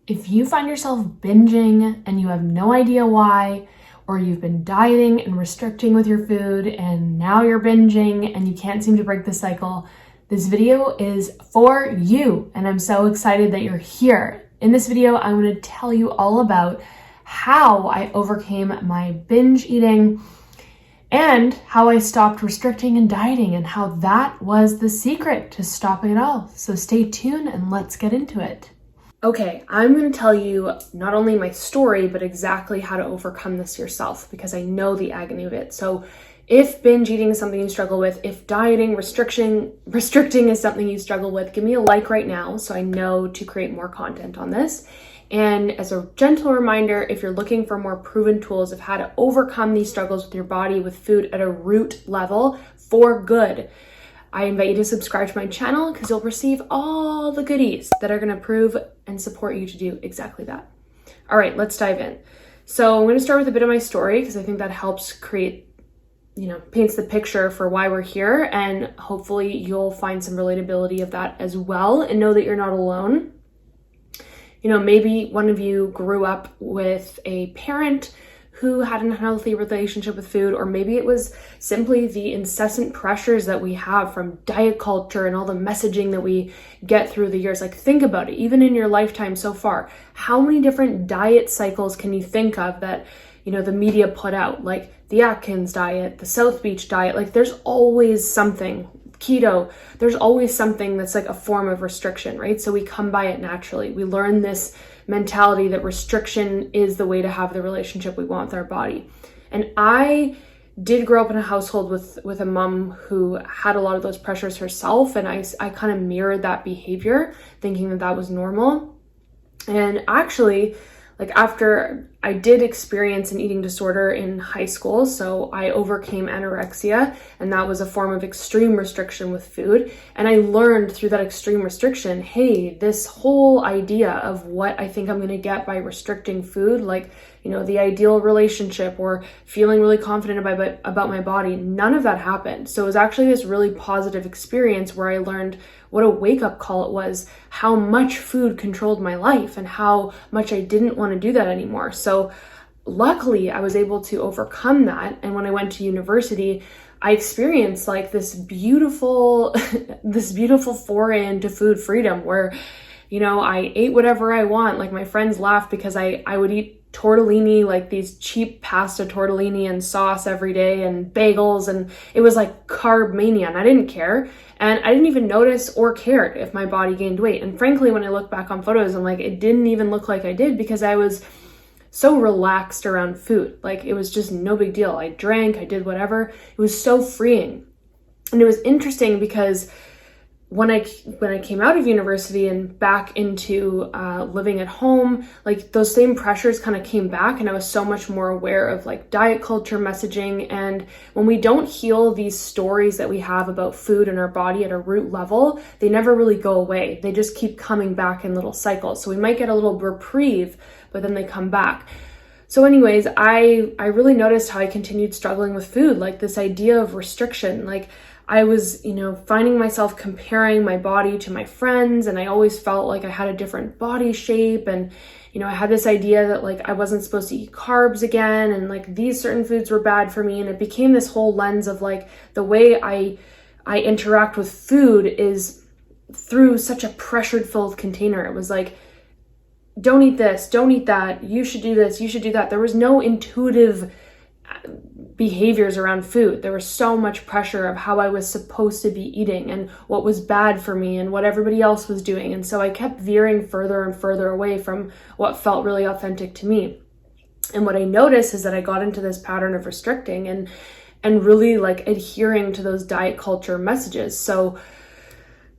If you find yourself binging and you have no idea why, or you've been dieting and restricting with your food and now you're binging and you can't seem to break the cycle, this video is for you. And I'm so excited that you're here. In this video, I'm going to tell you all about how I overcame my binge eating and how I stopped restricting and dieting and how that was the secret to stopping it all. So stay tuned and let's get into it. Okay, I'm going to tell you not only my story, but exactly how to overcome this yourself because I know the agony of it. So if binge eating is something you struggle with, if dieting, restricting is something you struggle with, give me a like right now so I know to create more content on this. And as a gentle reminder, if you're looking for more proven tools of how to overcome these struggles with your body, with food at a root level for good, I invite you to subscribe to my channel because you'll receive all the goodies that are going to prove and support you to do exactly that. All right, let's dive in. So I'm going to start with a bit of my story because I think that helps create, paints the picture for why we're here. And hopefully you'll find some relatability of that as well and know that you're not alone. Maybe one of you grew up with a parent who had an unhealthy relationship with food, or maybe it was simply the incessant pressures that we have from diet culture and all the messaging that we get through the years. Like, think about it, even in your lifetime so far, how many different diet cycles can you think of that, the media put out? Like the Atkins diet, the South Beach diet, like there's always something. Keto, there's always something that's like a form of restriction, right? So we come by it naturally. We learn this mentality that restriction is the way to have the relationship we want with our body. And I did grow up in a household with a mom who had a lot of those pressures herself. And I kind of mirrored that behavior, thinking that was normal. And actually, after I did experience an eating disorder in high school, so I overcame anorexia, and that was a form of extreme restriction with food. And I learned through that extreme restriction, hey, this whole idea of what I think I'm going to get by restricting food, the ideal relationship or feeling really confident about my body, none of that happened. So it was actually this really positive experience where I learned what a wake-up call it was, how much food controlled my life and how much I didn't want to do that anymore. So luckily I was able to overcome that. And when I went to university, I experienced this beautiful foray into food freedom where, I ate whatever I want. Like, my friends laughed because I would eat tortellini, like these cheap pasta tortellini and sauce every day, and bagels, and it was like carb mania, and I didn't care. And I didn't even notice or cared if my body gained weight. And frankly, when I look back on photos, I'm like, it didn't even look like I did because I was so relaxed around food. Like, it was just no big deal. I drank, I did whatever. It was so freeing. And it was interesting because when I came out of university and back into living at home, those same pressures kind of came back, and I was so much more aware of diet culture messaging. And when we don't heal these stories that we have about food and our body at a root level, they never really go away. They just keep coming back in little cycles. So we might get a little reprieve, but then they come back. So anyways, I really noticed how I continued struggling with food, this idea of restriction. I was, finding myself comparing my body to my friends, and I always felt like I had a different body shape. And, I had this idea that I wasn't supposed to eat carbs again, and these certain foods were bad for me. And it became this whole lens of the way I interact with food is through such a pressured-filled container. It was don't eat this, don't eat that, you should do this, you should do that. There was no intuitive behaviors around food. There was so much pressure of how I was supposed to be eating and what was bad for me and what everybody else was doing. And so I kept veering further and further away from what felt really authentic to me. And what I noticed is that I got into this pattern of restricting and really adhering to those diet culture messages. So,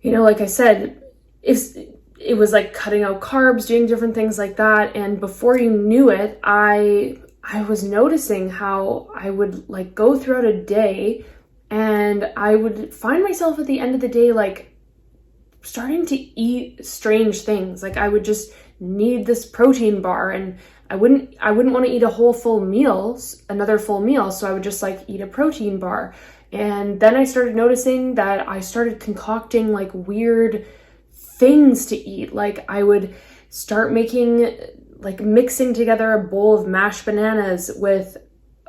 like I said, it was cutting out carbs, doing different things like that. And before you knew it, I was noticing how I would go throughout a day and I would find myself at the end of the day, starting to eat strange things. I would just need this protein bar, and I wouldn't want to eat a whole another full meal. So I would just eat a protein bar. And then I started noticing that I started concocting weird things to eat. I would start making, like mixing together a bowl of mashed bananas with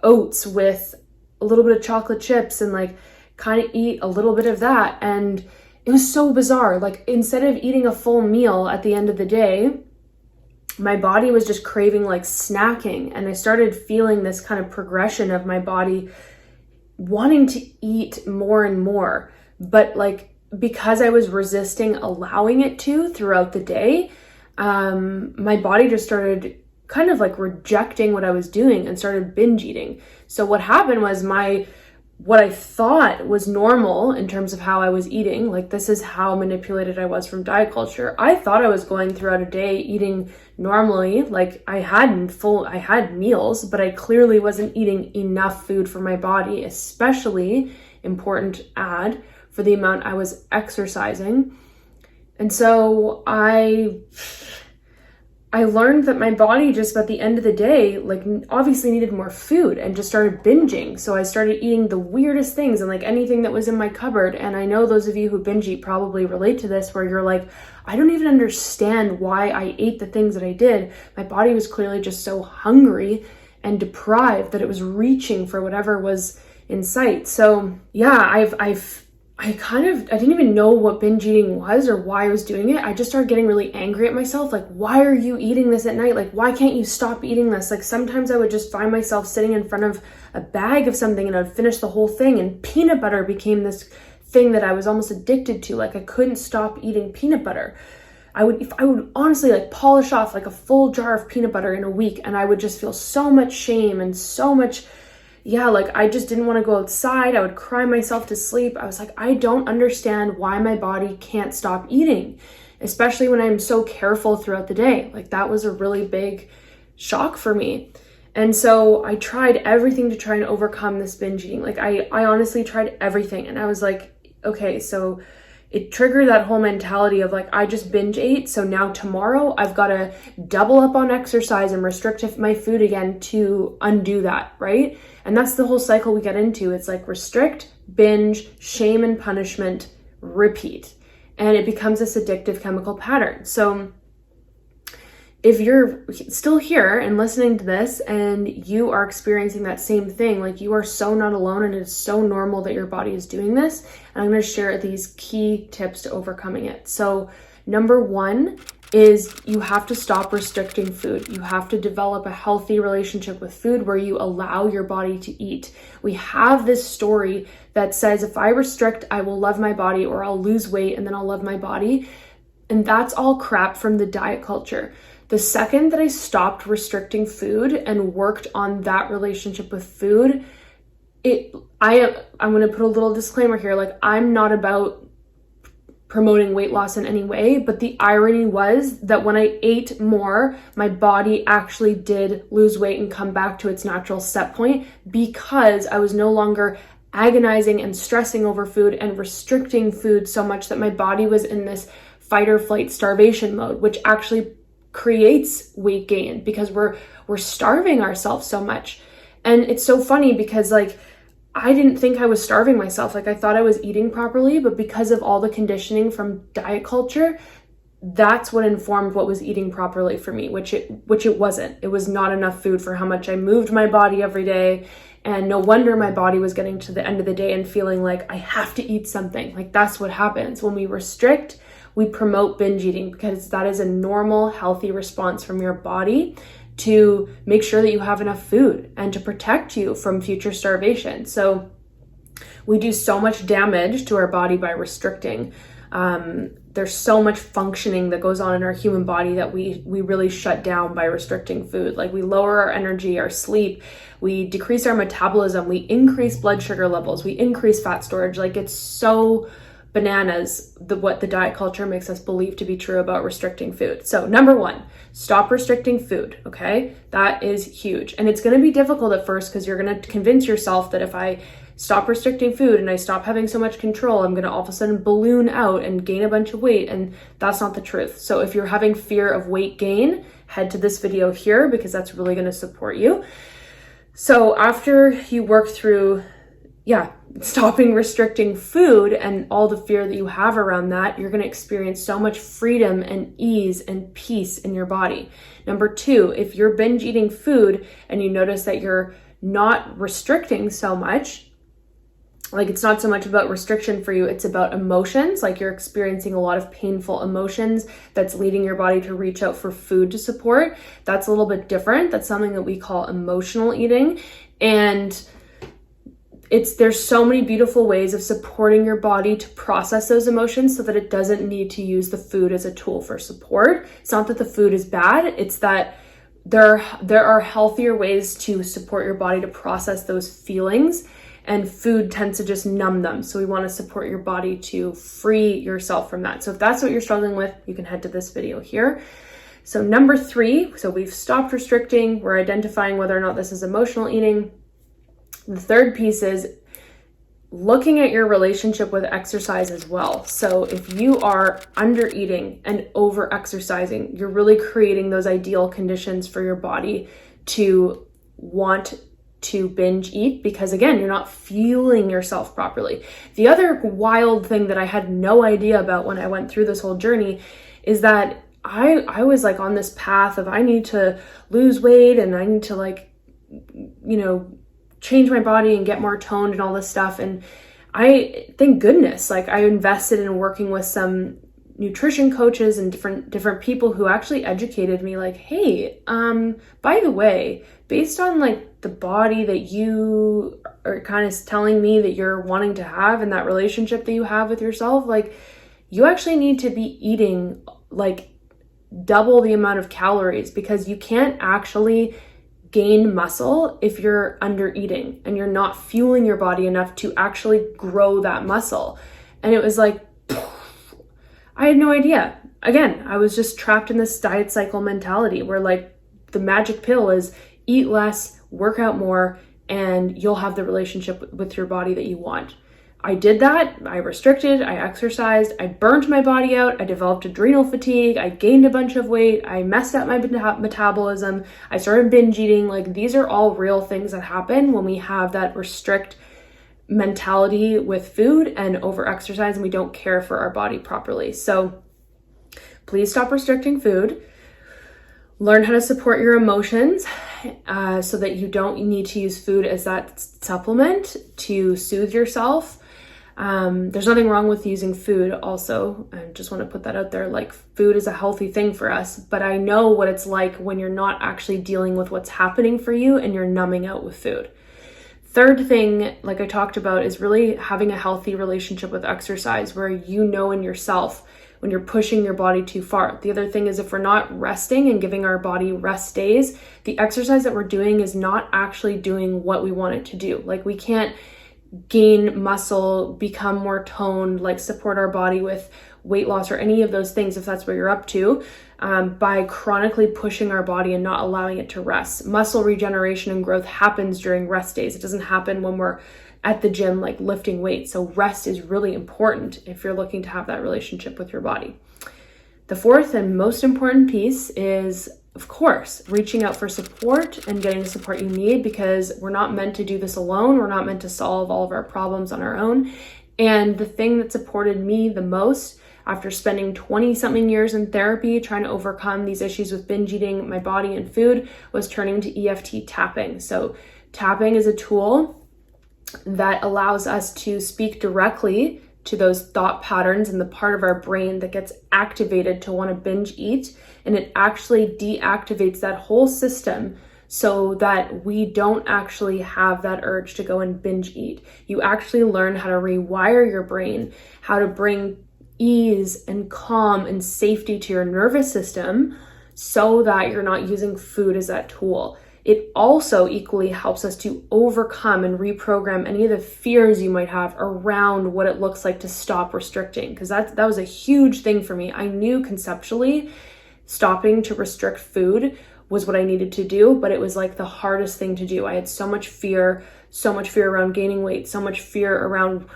oats with a little bit of chocolate chips and like kind of eat a little bit of that. And it was so bizarre. Like instead of eating a full meal at the end of the day, my body was just craving like snacking. And I started feeling this kind of progression of my body wanting to eat more and more. But like, because I was resisting allowing it to throughout the day, my body just started kind of like rejecting what I was doing and started binge eating. So what happened was what I thought was normal in terms of how I was eating, like this is how manipulated I was from diet culture. I thought I was going throughout a day eating normally, like I had meals, but I clearly wasn't eating enough food for my body, especially important add for the amount I was exercising. And so I learned that my body just at the end of the day, like obviously needed more food and just started binging. So I started eating the weirdest things and like anything that was in my cupboard. And I know those of you who binge eat probably relate to this, where you're like, I don't even understand why I ate the things that I did. My body was clearly just so hungry and deprived that it was reaching for whatever was in sight. So yeah, I didn't even know what binge eating was or why I was doing it. I just started getting really angry at myself. Like, why are you eating this at night? Like, why can't you stop eating this? Like, sometimes I would just find myself sitting in front of a bag of something and I'd finish the whole thing. And peanut butter became this thing that I was almost addicted to. Like, I couldn't stop eating peanut butter. I would honestly like polish off like a full jar of peanut butter in a week. And I would just feel so much shame and so much, like I just didn't want to go outside. I would cry myself to sleep. I was like, I don't understand why my body can't stop eating, especially when I'm so careful throughout the day. Like that was a really big shock for me. And so I tried everything to try and overcome this binge eating. Like I honestly tried everything. And I was like, okay, so it triggered that whole mentality of like, I just binge ate. So now tomorrow I've got to double up on exercise and restrict my food again to undo that, right? And that's the whole cycle we get into. It's like restrict, binge, shame and punishment, repeat. And it becomes this addictive chemical pattern. So if you're still here and listening to this and you are experiencing that same thing, like you are so not alone and it's so normal that your body is doing this. And I'm going to share these key tips to overcoming it. So number one is you have to stop restricting food. You have to develop a healthy relationship with food where you allow your body to eat. We have this story that says, if I restrict, I will love my body, or I'll lose weight and then I'll love my body. And that's all crap from the diet culture. The second that I stopped restricting food and worked on that relationship with food, I'm going to put a little disclaimer here. Like, I'm not about promoting weight loss in any way, but the irony was that when I ate more, my body actually did lose weight and come back to its natural set point, because I was no longer agonizing and stressing over food and restricting food so much that my body was in this fight or flight starvation mode, which actually creates weight gain because we're starving ourselves so much. And it's so funny because like I didn't think I was starving myself. Like I thought I was eating properly, but because of all the conditioning from diet culture, that's what informed what was eating properly for me, which it wasn't. It was not enough food for how much I moved my body every day. And no wonder my body was getting to the end of the day and feeling like I have to eat something. Like that's what happens when we restrict. We promote binge eating because that is a normal, healthy response from your body to make sure that you have enough food and to protect you from future starvation. So we do so much damage to our body by restricting. There's so much functioning that goes on in our human body that we really shut down by restricting food. Like we lower our energy, our sleep, we decrease our metabolism, we increase blood sugar levels, we increase fat storage. Like it's so bananas what the diet culture makes us believe to be true about restricting food. So number one, stop restricting food, okay? That is huge. And it's going to be difficult at first because you're going to convince yourself that if I stop restricting food and I stop having so much control, I'm going to all of a sudden balloon out and gain a bunch of weight. And that's not the truth. So if you're having fear of weight gain, head to this video here because that's really going to support you. So after you work through stopping restricting food and all the fear that you have around that, you're going to experience so much freedom and ease and peace in your body. Number 2, if you're binge eating food and you notice that you're not restricting so much, like it's not so much about restriction for you, it's about emotions, like you're experiencing a lot of painful emotions that's leading your body to reach out for food to support. That's a little bit different. That's something that we call emotional eating. And there's so many beautiful ways of supporting your body to process those emotions so that it doesn't need to use the food as a tool for support. It's not that the food is bad, it's that there are healthier ways to support your body to process those feelings, and food tends to just numb them. So we want to support your body to free yourself from that. So if that's what you're struggling with, you can head to this video here. So number 3, so we've stopped restricting, we're identifying whether or not this is emotional eating. The third piece is looking at your relationship with exercise as well. So if you are under eating and over exercising, you're really creating those ideal conditions for your body to want to binge eat, because again, you're not fueling yourself properly. The other wild thing that I had no idea about when I went through this whole journey is that I was like on this path of I need to lose weight and I need to change my body and get more toned and all this stuff. And I, thank goodness, like I invested in working with some nutrition coaches and different people who actually educated me like, hey, by the way, based on like the body that you are kind of telling me that you're wanting to have and that relationship that you have with yourself, like you actually need to be eating like double the amount of calories, because you can't actually gain muscle if you're under eating and you're not fueling your body enough to actually grow that muscle. And it was like, I had no idea. Again, I was just trapped in this diet cycle mentality where like the magic pill is eat less, work out more, and you'll have the relationship with your body that you want. I did that. I restricted, I exercised, I burned my body out, I developed adrenal fatigue, I gained a bunch of weight, I messed up my metabolism, I started binge eating. Like these are all real things that happen when we have that restrict mentality with food and over exercise and we don't care for our body properly. So please stop restricting food. Learn how to support your emotions so that you don't need to use food as that supplement to soothe yourself. There's nothing wrong with using food also. I just want to put that out there. Like food is a healthy thing for us, but I know what it's like when you're not actually dealing with what's happening for you and you're numbing out with food. Third thing, like I talked about, is really having a healthy relationship with exercise where you know in yourself when you're pushing your body too far. The other thing is if we're not resting and giving our body rest days, the exercise that we're doing is not actually doing what we want it to do. Like we can't gain muscle, become more toned, like support our body with weight loss or any of those things if that's what you're up to, by chronically pushing our body and not allowing it to rest. Muscle regeneration and growth happens during rest days. It doesn't happen when we're at the gym, like lifting weights. So rest is really important if you're looking to have that relationship with your body. The fourth and most important piece is, of course, reaching out for support and getting the support you need, because we're not meant to do this alone. We're not meant to solve all of our problems on our own. And the thing that supported me the most after spending 20 something years in therapy trying to overcome these issues with binge eating my body and food was turning to EFT tapping. So tapping is a tool that allows us to speak directly to those thought patterns in the part of our brain that gets activated to want to binge eat. And it actually deactivates that whole system so that we don't actually have that urge to go and binge eat. You actually learn how to rewire your brain, how to bring ease and calm and safety to your nervous system so that you're not using food as that tool. It also equally helps us to overcome and reprogram any of the fears you might have around what it looks like to stop restricting, because that was a huge thing for me. I knew conceptually stopping to restrict food was what I needed to do, but it was like the hardest thing to do. I had so much fear around gaining weight, so much fear around,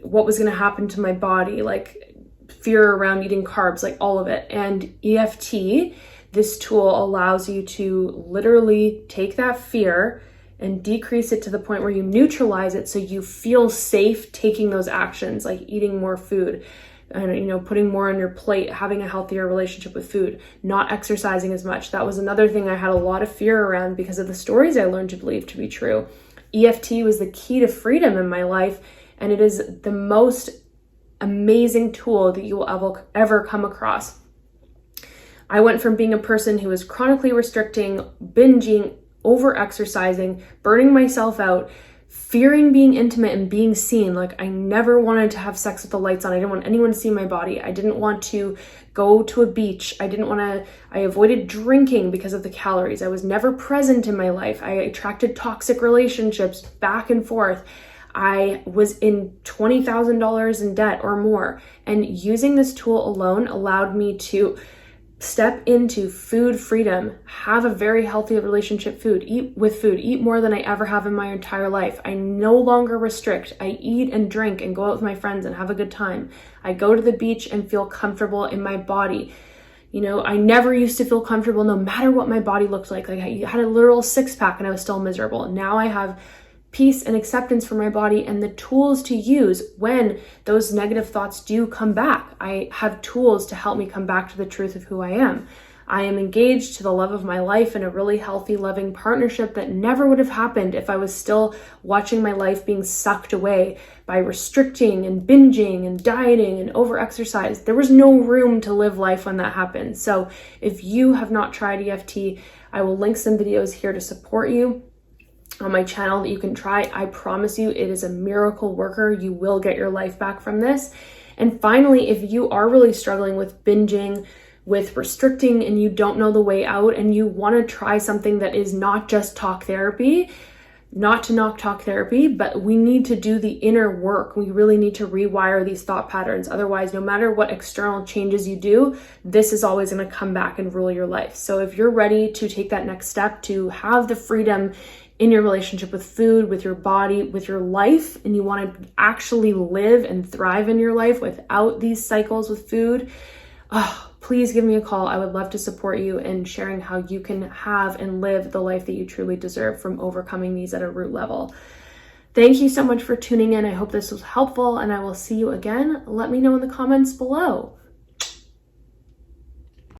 what was going to happen to my body, like fear around eating carbs, like all of it. And EFT, this tool allows you to literally take that fear and decrease it to the point where you neutralize it so you feel safe taking those actions, like eating more food and, putting more on your plate, having a healthier relationship with food, not exercising as much. That was another thing I had a lot of fear around because of the stories I learned to believe to be true. EFT was the key to freedom in my life, and it is the most amazing tool that you will ever come across. I went from being a person who was chronically restricting, binging, over-exercising, burning myself out, fearing being intimate and being seen. Like, I never wanted to have sex with the lights on. I didn't want anyone to see my body. I didn't want to go to a beach. I avoided drinking because of the calories. I was never present in my life. I attracted toxic relationships back and forth. I was in $20,000 in debt or more. And using this tool alone allowed me to step into food freedom, have a very healthy relationship eat more than I ever have in my entire life. I no longer restrict. I eat and drink and go out with my friends and have a good time. I go to the beach and feel comfortable in my body. I never used to feel comfortable no matter what my body looked like. Like, I had a literal six-pack and I was still miserable. Now I have peace and acceptance for my body and the tools to use when those negative thoughts do come back. I have tools to help me come back to the truth of who I am. I am engaged to the love of my life in a really healthy, loving partnership that never would have happened if I was still watching my life being sucked away by restricting and binging and dieting and over-exercise. There was no room to live life when that happened. So if you have not tried EFT, I will link some videos here to support you on my channel that you can try. I promise you, it is a miracle worker. You will get your life back from this. And finally, if you are really struggling with binging, with restricting, and you don't know the way out, and you want to try something that is not just talk therapy, not to knock talk therapy, but we need to do the inner work. We really need to rewire these thought patterns. Otherwise, no matter what external changes you do, this is always going to come back and rule your life. So if you're ready to take that next step to have the freedom in your relationship with food, with your body, with your life, and you want to actually live and thrive in your life without these cycles with food, please give me a call. I would love to support you in sharing how you can have and live the life that you truly deserve from overcoming these at a root level. Thank you so much for tuning in. I hope this was helpful, and I will see you again. Let me know in the comments below.